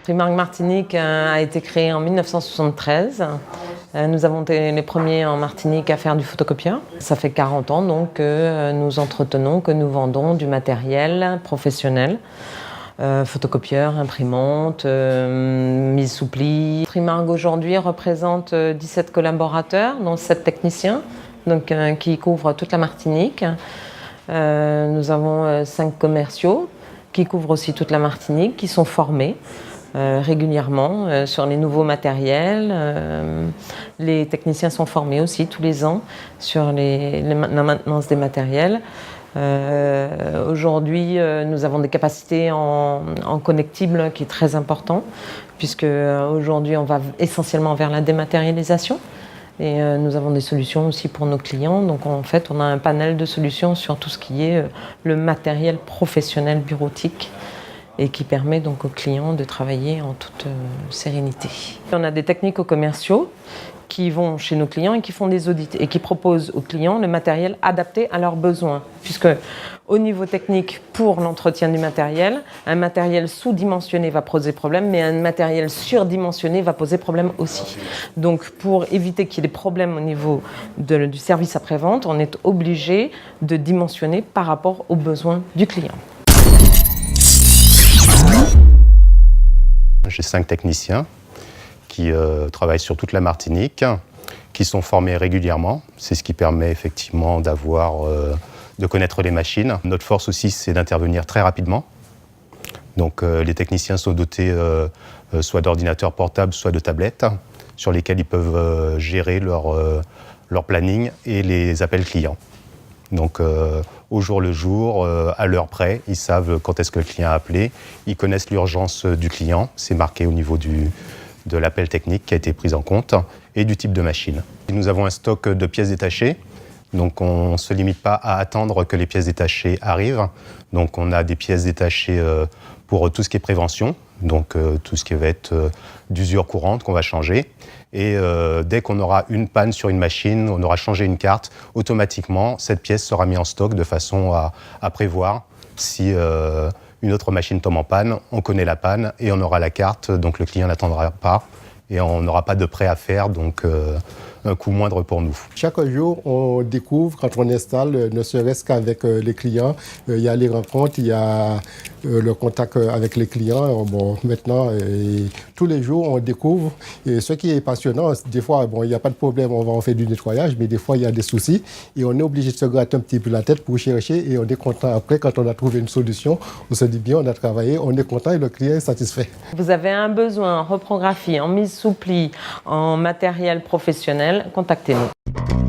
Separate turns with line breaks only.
Primark Martinique a été créée en 1973. Nous avons été les premiers en Martinique à faire du photocopieur. Ça fait 40 ans donc que nous entretenons, que nous vendons du matériel professionnel. Photocopieur, imprimante, mise sous pli. Primark aujourd'hui représente 17 collaborateurs, dont 7 techniciens donc, qui couvrent toute la Martinique. Nous avons 5 commerciaux qui couvrent aussi toute la Martinique, qui sont formés régulièrement sur les nouveaux matériels. Les techniciens sont formés aussi tous les ans sur la maintenance des matériels. Aujourd'hui, nous avons des capacités en connectibles qui est très important, puisque aujourd'hui on va essentiellement vers la dématérialisation. Et nous avons des solutions aussi pour nos clients. Donc en fait, on a un panel de solutions sur tout ce qui est le matériel professionnel bureautique et qui permet donc aux clients de travailler en toute sérénité. On a des technico-commerciaux qui vont chez nos clients et qui font des audits et qui proposent aux clients le matériel adapté à leurs besoins. Puisque au niveau technique, pour l'entretien du matériel, un matériel sous-dimensionné va poser problème, mais un matériel surdimensionné va poser problème aussi. Donc pour éviter qu'il y ait des problèmes au niveau du service après-vente, on est obligé de dimensionner par rapport aux besoins du client.
J'ai 5 techniciens qui travaillent sur toute la Martinique, qui sont formés régulièrement. C'est ce qui permet effectivement de connaître les machines. Notre force aussi, c'est d'intervenir très rapidement. Donc les techniciens sont dotés soit d'ordinateurs portables, soit de tablettes, sur lesquels ils peuvent gérer leur planning et les appels clients. Donc au jour le jour, à l'heure près, ils savent quand est-ce que le client a appelé, ils connaissent l'urgence du client, c'est marqué au niveau de l'appel technique qui a été pris en compte, et du type de machine. Nous avons un stock de pièces détachées, donc on ne se limite pas à attendre que les pièces détachées arrivent. Donc on a des pièces détachées pour tout ce qui est prévention, donc tout ce qui va être d'usure courante qu'on va changer. Et dès qu'on aura une panne sur une machine, on aura changé une carte, automatiquement cette pièce sera mise en stock de façon à prévoir si une autre machine tombe en panne, on connaît la panne et on aura la carte, donc le client n'attendra pas et on n'aura pas de prêt à faire, donc un coût moindre pour nous.
Chaque jour, on découvre, quand on installe, ne serait-ce qu'avec les clients, il y a les rencontres, il y a le contact avec les clients. Bon, maintenant, tous les jours, on découvre. Et ce qui est passionnant, des fois, bon, il n'y a pas de problème, on fait du nettoyage, mais des fois, il y a des soucis. Et on est obligé de se gratter un petit peu la tête pour chercher. Et on est content après, quand on a trouvé une solution. On se dit bien, on a travaillé, on est content et le client est satisfait.
Vous avez un besoin en reprographie, en mise sous pli, en matériel professionnel, contactez-nous.